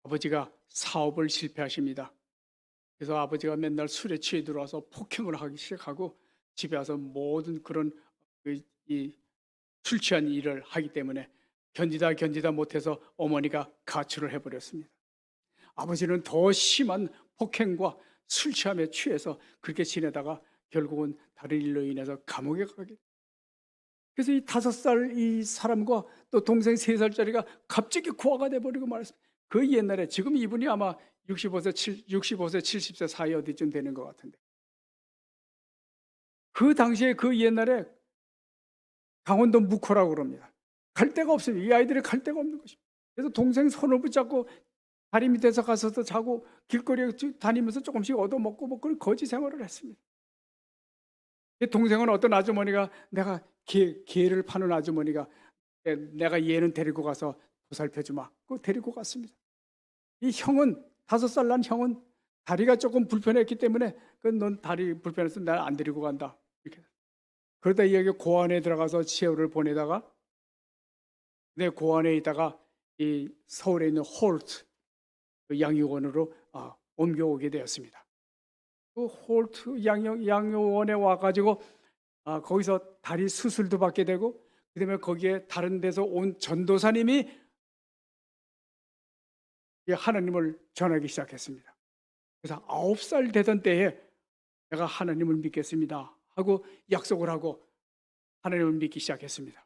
아버지가 사업을 실패하십니다. 그래서 아버지가 맨날 술에 취해 들어와서 폭행을 하기 시작하고 집에 와서 모든 그런 이 술 취한 일을 하기 때문에 견디다 못해서 어머니가 가출을 해버렸습니다. 아버지는 더 심한 폭행과 술 취함에 취해서 그렇게 지내다가 결국은 다른 일로 인해서 감옥에 가게. 그래서 이 5살 이 사람과 또 동생 3살짜리가 갑자기 고아가 돼버리고 말았습니다. 그 옛날에, 지금 이분이 아마 65세, 70세 사이 어디쯤 되는 것 같은데, 그 당시에 그 옛날에 강원도 묵호라고 그럽니다. 갈 데가 없습니다. 이 아이들이 갈 데가 없는 것입니다. 그래서 동생 손을 붙잡고 다리 밑에서 가서도 자고 길거리에 다니면서 조금씩 얻어먹고 뭐 그런 거지 생활을 했습니다. 동생은 어떤 아주머니가, 내가 개를 파는 아주머니가 내가 얘는 데리고 가서 보살펴주마. 그거 데리고 갔습니다. 이 형은, 5살 난 형은 다리가 조금 불편했기 때문에 넌 다리 불편해서 난 안 데리고 간다. 이렇게. 그러다 이 여기 고안에 들어가서 시험을 보내다가 내 고안에 있다가 이 서울에 있는 홀트 그 양육원으로 옮겨오게 되었습니다. 그 홀트 양육원에 와가지고 거기서 다리 수술도 받게 되고, 그다음에 거기에 다른 데서 온 전도사님이 하나님을 전하기 시작했습니다. 그래서 9살 되던 때에 내가 하나님을 믿겠습니다 하고 약속을 하고 하나님을 믿기 시작했습니다.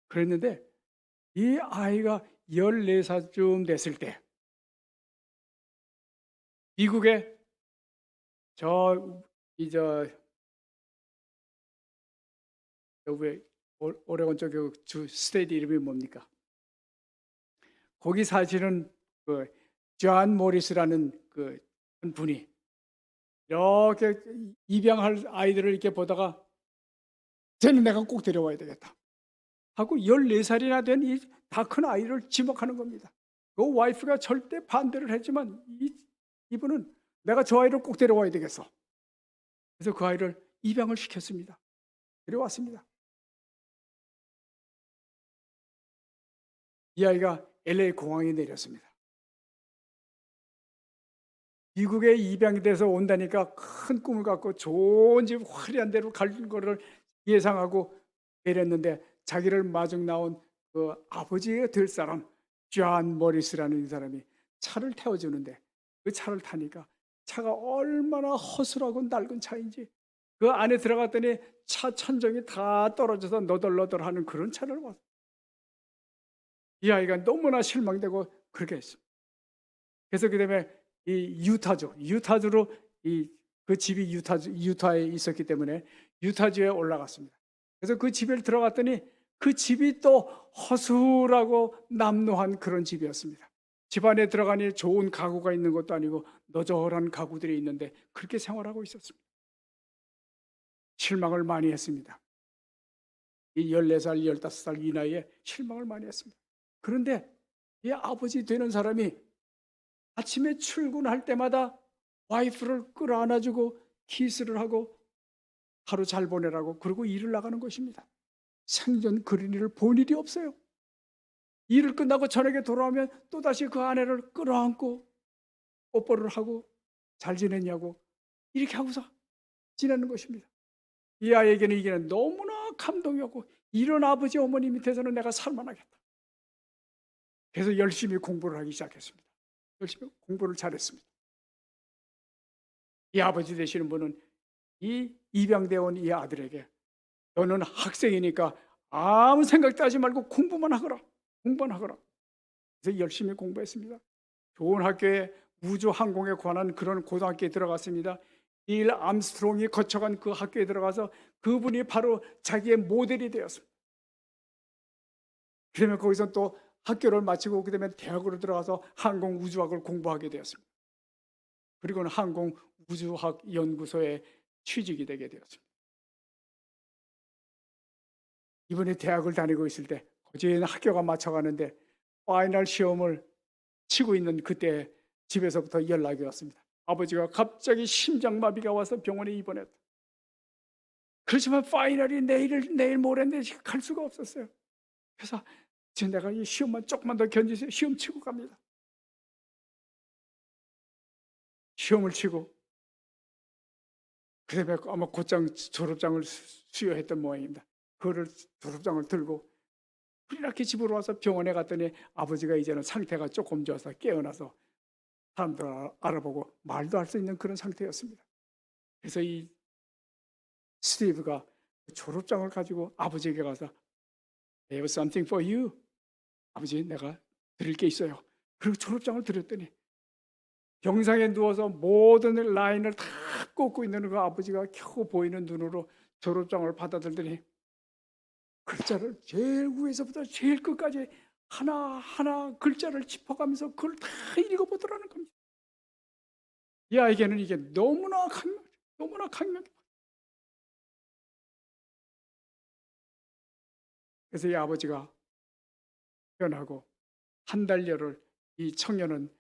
그랬는데 이 아이가 14살쯤 됐을 때 미국에 왜 오레곤 쪽에 주 스테이트 이름이 뭡니까? 거기 사시는 존 모리스라는 한 분이 이렇게 입양할 아이들을 이렇게 보다가 쟤는 내가 꼭 데려와야 되겠다 하고 14살이나 된 이 다 큰 아이를 지목하는 겁니다. 그 와이프가 절대 반대를 했지만 이분은 내가 저 아이를 꼭 데려와야 되겠어. 그래서 그 아이를 입양을 시켰습니다. 데려왔습니다. 이 아이가 LA 공항에 내렸습니다. 미국에 입양이 돼서 온다니까 큰 꿈을 갖고 좋은 집 화려한 데로 갈 거를 예상하고 내렸는데, 자기를 마중 나온 그 아버지가 될 사람 존 모리스라는 이 사람이 차를 태워주는데, 그 차를 타니까 차가 얼마나 허술하고 낡은 차인지, 그 안에 들어갔더니 차 천정이 다 떨어져서 너덜너덜하는 그런 차를 봤어요. 이 아이가 너무나 실망되고 그렇게 했습니다. 그래서 그다음에 이 유타주로 그 집이 유타에 있었기 때문에 유타주에 올라갔습니다. 그래서 그 집에 들어갔더니 그 집이 또 허술하고 남루한 그런 집이었습니다. 집 안에 들어가니 좋은 가구가 있는 것도 아니고 너저한 가구들이 있는데 그렇게 생활하고 있었습니다. 실망을 많이 했습니다. 이 14살, 15살 이 나이에 실망을 많이 했습니다. 그런데 이 아버지 되는 사람이 아침에 출근할 때마다 와이프를 끌어안아주고 키스를 하고 하루 잘 보내라고, 그리고 일을 나가는 것입니다. 생전 그런 일을 본 일이 없어요. 일을 끝나고 저녁에 돌아오면 또다시 그 아내를 끌어안고 뽀뽀를 하고 잘 지냈냐고 이렇게 하고서 지내는 것입니다. 이 아이에게는 이게 너무나 감동이었고, 이런 아버지 어머니 밑에서는 내가 살만하겠다. 그래서 열심히 공부를 하기 시작했습니다. 열심히 공부를 잘했습니다. 이 아버지 되시는 분은 이 입양되어 온 이 아들에게 너는 학생이니까 아무 생각도 하지 말고 공부만 하거라. 그래서 열심히 공부했습니다. 좋은 학교에 우주 항공에 관한 그런 고등학교에 들어갔습니다. 닐 암스트롱이 거쳐간 그 학교에 들어가서 그분이 바로 자기의 모델이 되었습니다. 그러면 거기서 또 학교를 마치고 그다음에 대학으로 들어가서 항공우주학을 공부하게 되었습니다. 그리고는 항공우주학 연구소에 취직이 되게 되었습니다. 이번에 대학을 다니고 있을 때 어제는 학교가 마쳐가는데 파이널 시험을 치고 있는 그때 집에서부터 연락이 왔습니다. 아버지가 갑자기 심장마비가 와서 병원에 입원했다. 그렇지만 파이널이 내일 모레인데 갈 수가 없었어요. 그래서 지금 내가 이 시험만 조금만 더 견디세요. 시험 치고 갑니다. 시험을 치고 그다음에 아마 곧장 졸업장을 수여했던 모양입니다. 그거를 졸업장을 들고 이렇게 집으로 와서 병원에 갔더니 아버지가 이제는 상태가 조금 좋아서 깨어나서 사람들 알아보고 말도 할 수 있는 그런 상태였습니다. 그래서 이 스티브가 졸업장을 가지고 아버지에게 가서 I have something for you. 아버지, 내가 드릴 게 있어요. 그리고 졸업장을 드렸더니 병상에 누워서 모든 라인을 다 꽂고 있는 그 아버지가 겨우 보이는 눈으로 졸업장을 받아들더니 글자를 제일 위에서부터 제일 끝까지 하나하나 글자를 짚어가면서 그걸 다 읽어보더라는 겁니다. 이 아이에게는 이게 너무나 강력해. 그래서 이 아버지가 변하고 한 달여를 이 청년은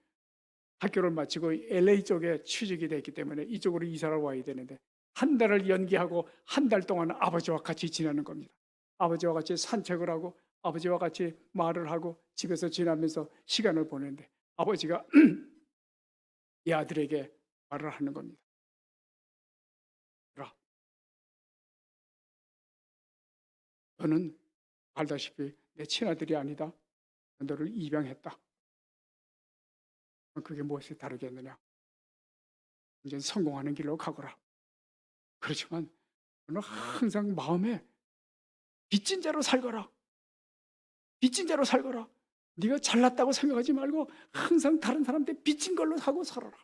학교를 마치고 LA 쪽에 취직이 됐기 때문에 이쪽으로 이사를 와야 되는데 한 달을 연기하고 한 달 동안 아버지와 같이 지내는 겁니다. 아버지와 같이 산책을 하고 아버지와 같이 말을 하고 집에서 지나면서 시간을 보내는데 아버지가 이 아들에게 말을 하는 겁니다. 너는 알다시피 내 친아들이 아니다. 너를 입양했다. 그게 무엇이 다르겠느냐? 이제 성공하는 길로 가거라. 그렇지만 너는 항상 마음에 빚진 자로 살거라. 빚진 자로 살거라. 네가 잘났다고 생각하지 말고 항상 다른 사람한테 빚진 걸로 하고 살아라.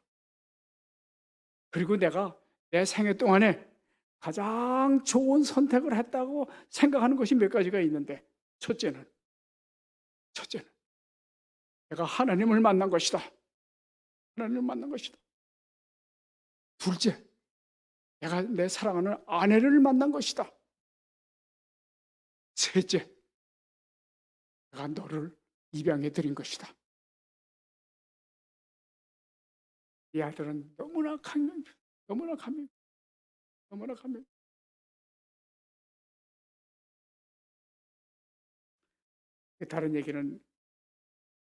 그리고 내가 내 생애 동안에 가장 좋은 선택을 했다고 생각하는 것이 몇 가지가 있는데 첫째는 내가 하나님을 만난 것이다. 하나님을 만난 것이다. 둘째, 내가 내 사랑하는 아내를 만난 것이다. 셋째, 내가 너를 입양해 드린 것이다. 이 아들은 너무나 강명. 다른 얘기는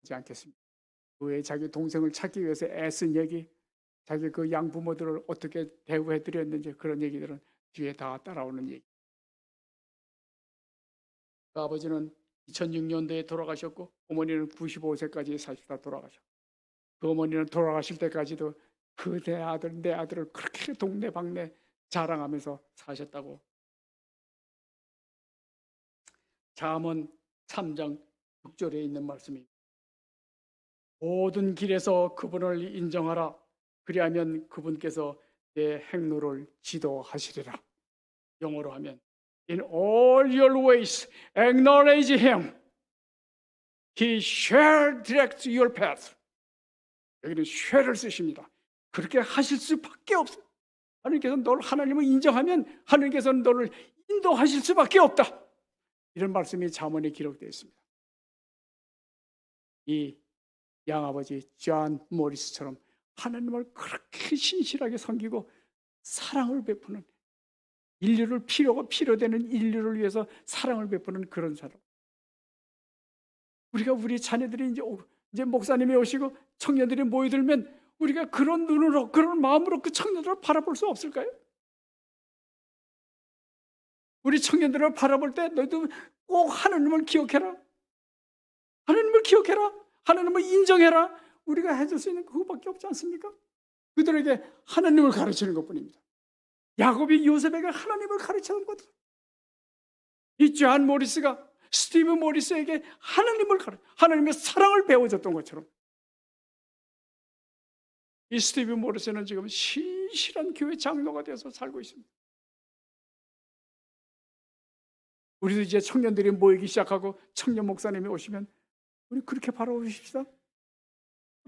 하지 않겠습니다. 그 외에 자기 동생을 찾기 위해서 애쓴 얘기, 자기 그 양부모들을 어떻게 대우해 드렸는지 그런 얘기들은 뒤에 다 따라오는 얘기. 그 아버지는 2006년도에 돌아가셨고 어머니는 95세까지 사시다 돌아가셨고 그 어머니는 돌아가실 때까지도 그 내 아들을 그렇게 동네방네 자랑하면서 사셨다고. 잠언 3장 6절에 있는 말씀입니다. 모든 길에서 그분을 인정하라. 그리하면 그분께서 내 행로를 지도하시리라. 영어로 하면 In all your ways acknowledge him. He shall direct your path. 여기는 shall을 쓰십니다. 그렇게 하실 수밖에 없어요. 하나님께서 너를 하나님을 인정하면 하나님께서는 너를 인도하실 수밖에 없다. 이런 말씀이 잠언에 기록되어 있습니다. 이 양아버지 존 모리스처럼 하나님을 그렇게 신실하게 섬기고 사랑을 베푸는 인류를 필요되는 인류를 위해서 사랑을 베푸는 그런 사람. 우리가 우리 자녀들이 이제 목사님이 오시고 청년들이 모여들면 우리가 그런 눈으로 그런 마음으로 그 청년들을 바라볼 수 없을까요? 우리 청년들을 바라볼 때 너희도 꼭 하나님을 기억해라. 하나님을 기억해라. 하나님을 인정해라. 우리가 해줄 수 있는 그거밖에 없지 않습니까? 그들에게 하나님을 가르치는 것뿐입니다. 야곱이 요셉에게 하나님을 가르치는 것. 이 존 모리스가 스티브 모리스에게 하나님의 사랑을 배워줬던 것처럼 이 스티브 모리스는 지금 신실한 교회 장로가 되어서 살고 있습니다. 우리도 이제 청년들이 모이기 시작하고 청년 목사님이 오시면 우리 그렇게 바라보십시다.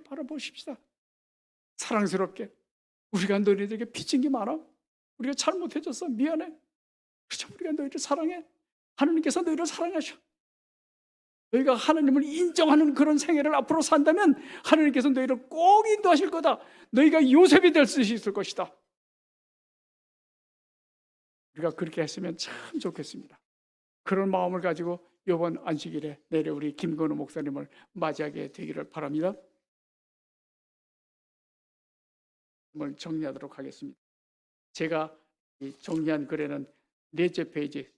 바라보십시다. 사랑스럽게. 우리가 너희들에게 빚진 게 많아. 우리가 잘못해줬어. 미안해. 그렇죠. 우리가 너희를 사랑해. 하나님께서 너희를 사랑하셔. 너희가 하나님을 인정하는 그런 생애를 앞으로 산다면 하나님께서 너희를 꼭 인도하실 거다. 너희가 요셉이 될 수 있을 것이다. 우리가 그렇게 했으면 참 좋겠습니다. 그런 마음을 가지고 이번 안식일에 내일 우리 김건우 목사님을 맞이하게 되기를 바랍니다. 오늘 정리하도록 하겠습니다. 제가 이 정리한 글에는 4째 페이지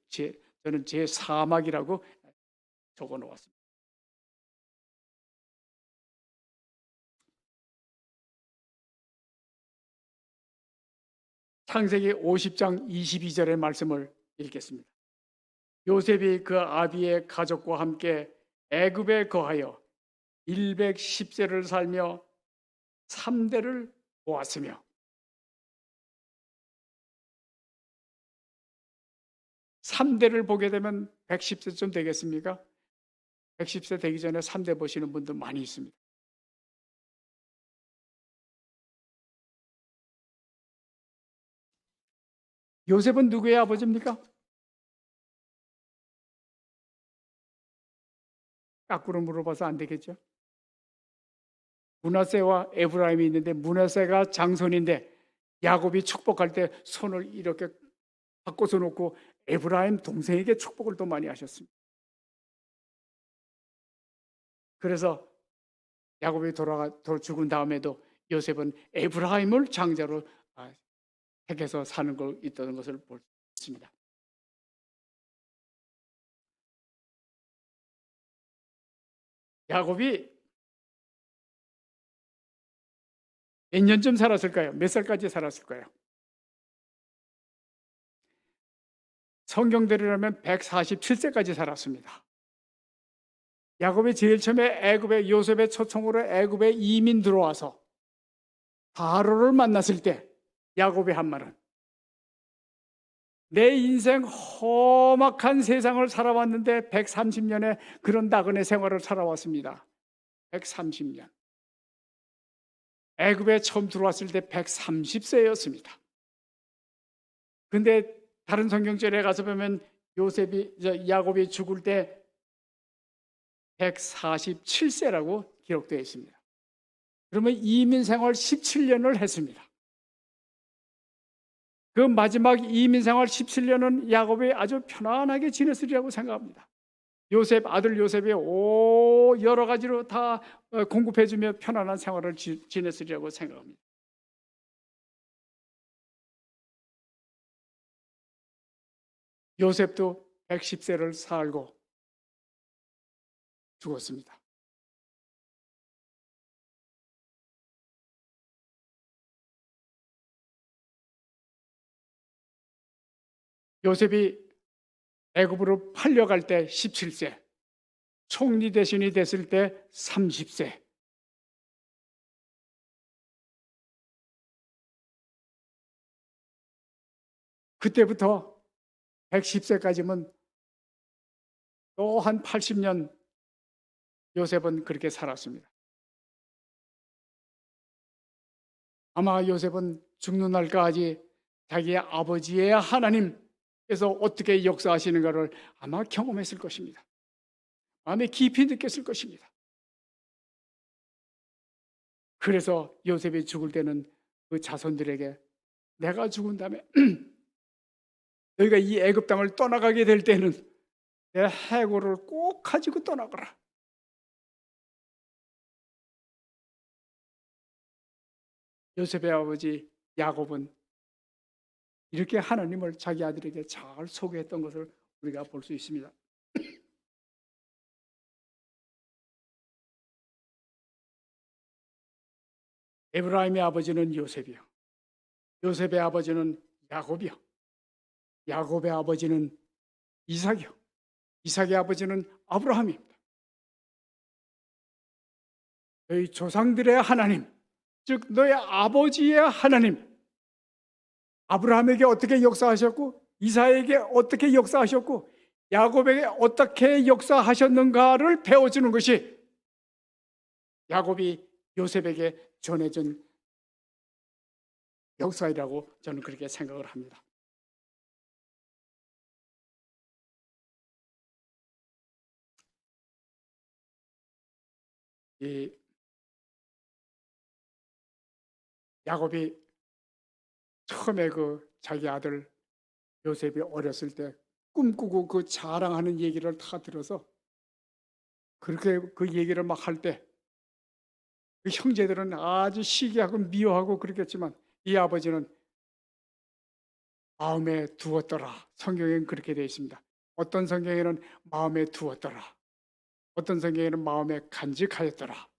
저는 제 사막이라고 적어 놓았습니다. 창세기 50장 22절의 말씀을 읽겠습니다. 요셉이 그 아비의 가족과 함께 애굽에 거하여 110세를 살며 3대를 보았으며 (3대를) 보게 되면 110세쯤 되겠습니까? 110세 되기 전에 3대 보시는 분들 많이 있습니다. 요셉은 누구의 아버지입니까? 거꾸로 물어봐서 안 되겠죠? 므낫세와 에브라임이 있는데 므낫세가 장손인데 야곱이 축복할 때 손을 이렇게 바꿔서 놓고 에브라임 동생에게 축복을 또 많이 하셨습니다. 그래서 야곱이 죽은 다음에도 요셉은 에브라임을 장자로 택해서 사는 걸 있다는 것을 볼 수 있습니다. 야곱이 몇 년쯤 살았을까요? 몇 살까지 살았을까요? 성경대로라면 147세까지 살았습니다. 야곱이 제일 처음에 애굽에 요셉의 초청으로 애굽에 이민 들어와서 바로를 만났을 때 야곱의 한 말은 내 인생 험악한 세상을 살아왔는데 130년의 그런 나그네 생활을 살아왔습니다. 130년. 애굽에 처음 들어왔을 때 130세였습니다. 근데 다른 성경절에 가서 보면 야곱이 죽을 때 147세라고 기록되어 있습니다. 그러면 이민 생활 17년을 했습니다. 그 마지막 이민 생활 17년은 야곱이 아주 편안하게 지냈으리라고 생각합니다. 아들 요셉이 여러 가지로 다 공급해주며 편안한 생활을 지냈으리라고 생각합니다. 요셉도 110세를 살고 죽었습니다. 요셉이 애굽으로 팔려갈 때 17세, 총리 대신이 됐을 때 30세. 그때부터 110세까지면 또 한 80년 요셉은 그렇게 살았습니다. 아마 요셉은 죽는 날까지 자기의 아버지의 하나님께서 어떻게 역사하시는가를 아마 경험했을 것입니다. 마음에 깊이 느꼈을 것입니다. 그래서 요셉이 죽을 때는 그 자손들에게 내가 죽은 다음에 너희가 이 애굽 땅을 떠나가게 될 때는 내 해골을 꼭 가지고 떠나거라. 요셉의 아버지 야곱은 이렇게 하나님을 자기 아들에게 잘 소개했던 것을 우리가 볼 수 있습니다. 에브라임의 아버지는 요셉이요, 요셉의 아버지는 야곱이요, 야곱의 아버지는 이삭이요, 이삭의 아버지는 아브라함입니다. 저희 조상들의 하나님, 즉 너의 아버지의 하나님, 아브라함에게 어떻게 역사하셨고 이삭에게 어떻게 역사하셨고 야곱에게 어떻게 역사하셨는가를 배워주는 것이 야곱이 요셉에게 전해준 역사이라고 저는 그렇게 생각을 합니다. 이 야곱이 처음에 그 자기 아들 요셉이 어렸을 때 꿈꾸고 그 자랑하는 얘기를 다 들어서 그렇게 그 얘기를 막 할 때 그 형제들은 아주 시기하고 미워하고 그랬겠지만 이 아버지는 마음에 두었더라. 성경에는 그렇게 되어 있습니다. 어떤 성경에는 마음에 두었더라. 어떤 성경에는 마음에 간직하였더라.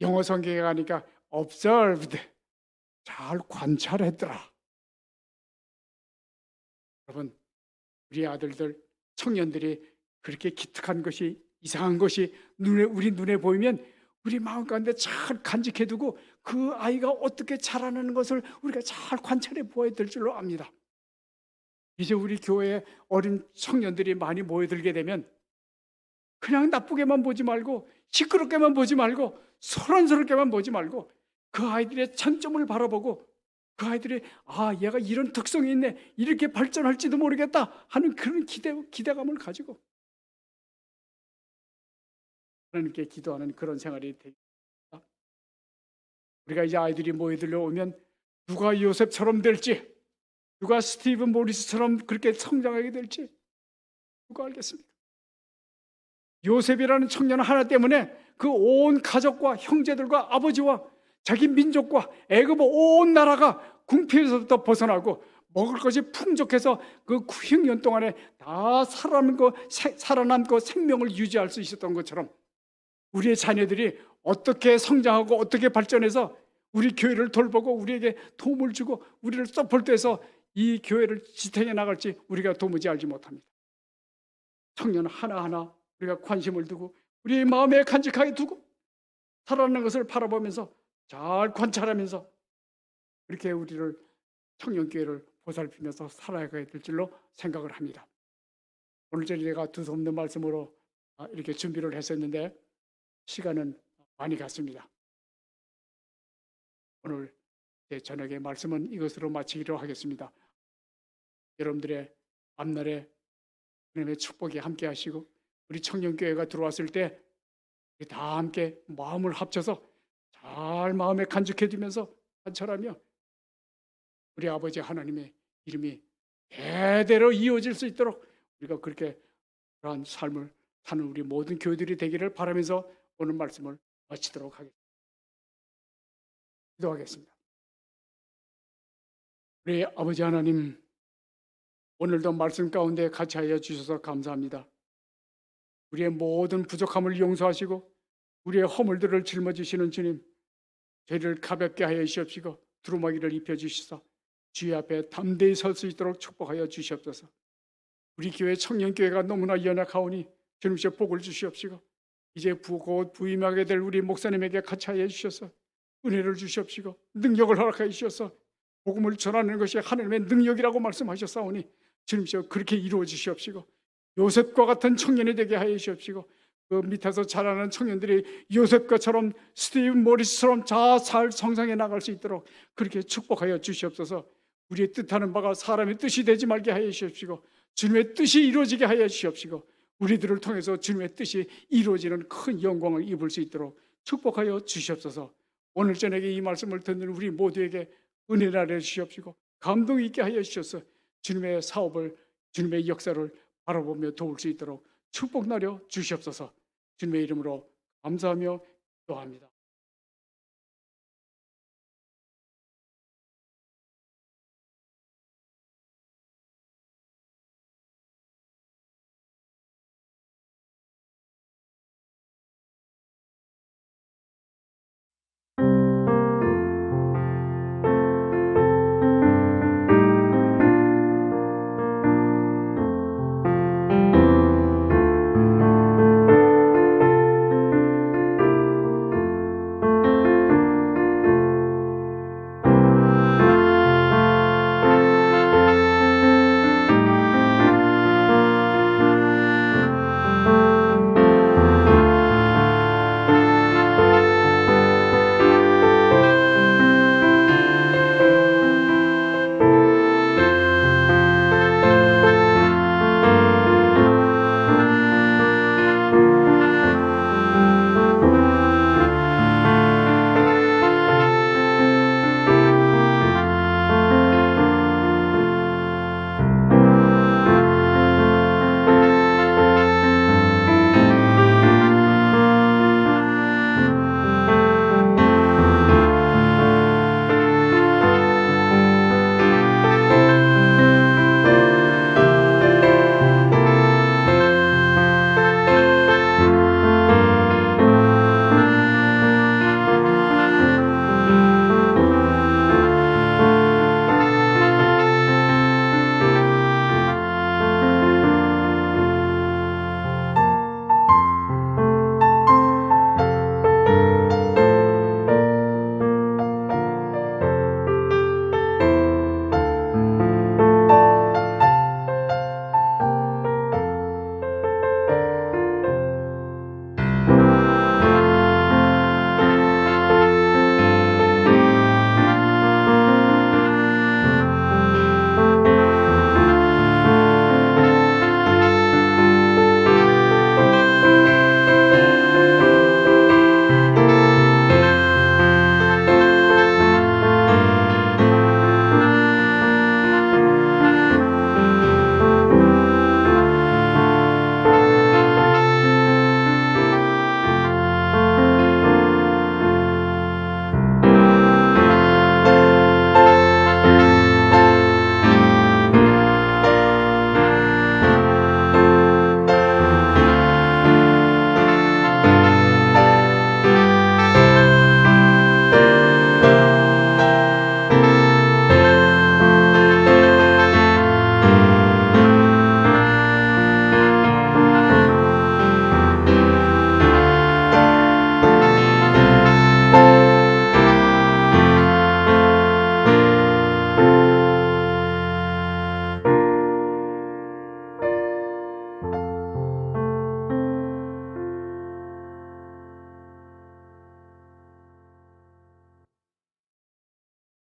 영어 성경에 가니까 observed, 잘 관찰했더라. 여러분, 우리 아들들, 청년들이 그렇게 기특한 것이, 이상한 것이 우리 눈에 보이면 우리 마음 가운데 잘 간직해두고 그 아이가 어떻게 자라나는 것을 우리가 잘 관찰해 보아야 될 줄로 압니다. 이제 우리 교회에 어린 청년들이 많이 모여들게 되면 그냥 나쁘게만 보지 말고 시끄럽게만 보지 말고 소란스럽게만 보지 말고 그 아이들의 장점을 바라보고 그 아이들이 얘가 이런 특성이 있네, 이렇게 발전할지도 모르겠다 하는 그런 기대감을 가지고 하나님께 기도하는 그런 생활이 되겠습니다. 우리가 이제 아이들이 모여들려 오면 누가 요셉처럼 될지, 누가 스티브 모리스처럼 그렇게 성장하게 될지 누가 알겠습니까? 요셉이라는 청년 하나 때문에 그 온 가족과 형제들과 아버지와 자기 민족과 애굽 온 나라가 궁핍에서부터 벗어나고 먹을 것이 풍족해서 그 900년 동안에 다 살아남고 생명을 유지할 수 있었던 것처럼 우리의 자녀들이 어떻게 성장하고 어떻게 발전해서 우리 교회를 돌보고 우리에게 도움을 주고 우리를 서포트해서 이 교회를 지탱해 나갈지 우리가 도무지 알지 못합니다. 청년 하나하나 우리가 관심을 두고 우리의 마음에 간직하게 두고 살아나는 것을 바라보면서 잘 관찰하면서 이렇게 우리를 청년교회를 보살피면서 살아가야 될 줄로 생각을 합니다. 오늘 제가 두서없는 말씀으로 이렇게 준비를 했었는데 시간은 많이 갔습니다. 오늘 제 저녁의 말씀은 이것으로 마치기로 하겠습니다. 여러분들의 앞날에 하나님의 축복이 함께 하시고 우리 청년교회가 들어왔을 때 다 함께 마음을 합쳐서 잘 마음에 간직해 두면서 관찰하며 우리 아버지 하나님의 이름이 대대로 이어질 수 있도록 우리가 그렇게 그러한 삶을 사는 우리 모든 교회들이 되기를 바라면서 오늘 말씀을 마치도록 하겠습니다. 기도하겠습니다. 우리 아버지 하나님, 오늘도 말씀 가운데 같이 하여 주셔서 감사합니다. 우리의 모든 부족함을 용서하시고 우리의 허물들을 짊어지시는 주님, 죄를 가볍게 하여 주시옵시고 두루마기를 입혀주시사 주의 앞에 담대히 설 수 있도록 축복하여 주시옵소서. 우리 교회 청년교회가 너무나 연약하오니 주님께서 복을 주시옵시고 이제 곧 부임하게 될 우리 목사님에게 같이 하여 주셔서 은혜를 주시옵시고 능력을 허락하여 주셔서 복음을 전하는 것이 하나님의 능력이라고 말씀하셨사오니 주님께서 그렇게 이루어 주시옵시고 요셉과 같은 청년이 되게 하여 주시옵시고 그 밑에서 자라는 청년들이 요셉과처럼 스티브 모리스처럼 잘 성장해 나갈 수 있도록 그렇게 축복하여 주시옵소서. 우리의 뜻하는 바가 사람의 뜻이 되지 말게 하여 주시옵시고 주님의 뜻이 이루어지게 하여 주시옵시고 우리들을 통해서 주님의 뜻이 이루어지는 큰 영광을 입을 수 있도록 축복하여 주시옵소서. 오늘 저녁에 이 말씀을 듣는 우리 모두에게 은혜를 하여 주시옵시고 감동 있게 하여 주셔서 주님의 사업을, 주님의 역사를 바라보며 도울 수 있도록 축복 나려 주시옵소서. 주님의 이름으로 감사하며 기도합니다.